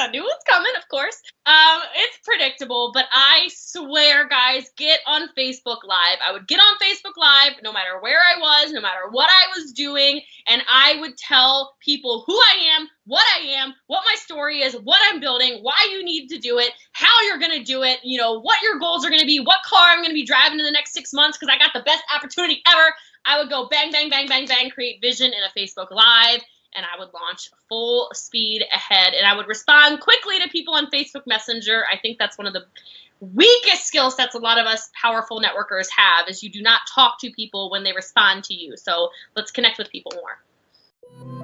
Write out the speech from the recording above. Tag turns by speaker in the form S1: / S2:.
S1: I knew it was coming, of course. It's predictable, but I swear, guys, get on Facebook Live. I would get on Facebook Live no matter where I was, no matter what I was doing, and I would tell people who I am, what my story is, what I'm building, why you need to do it, how you're going to do it, you know, what your goals are going to be, what car I'm going to be driving in the next 6 months because I got the best opportunity ever. I would go bang, bang, bang, bang, bang, create vision in a Facebook Live, and I would launch full speed ahead, and I would respond quickly to people on Facebook Messenger. I think that's one of the weakest skill sets a lot of us powerful networkers have, is you do not talk to people when they respond to you. So let's connect with people more.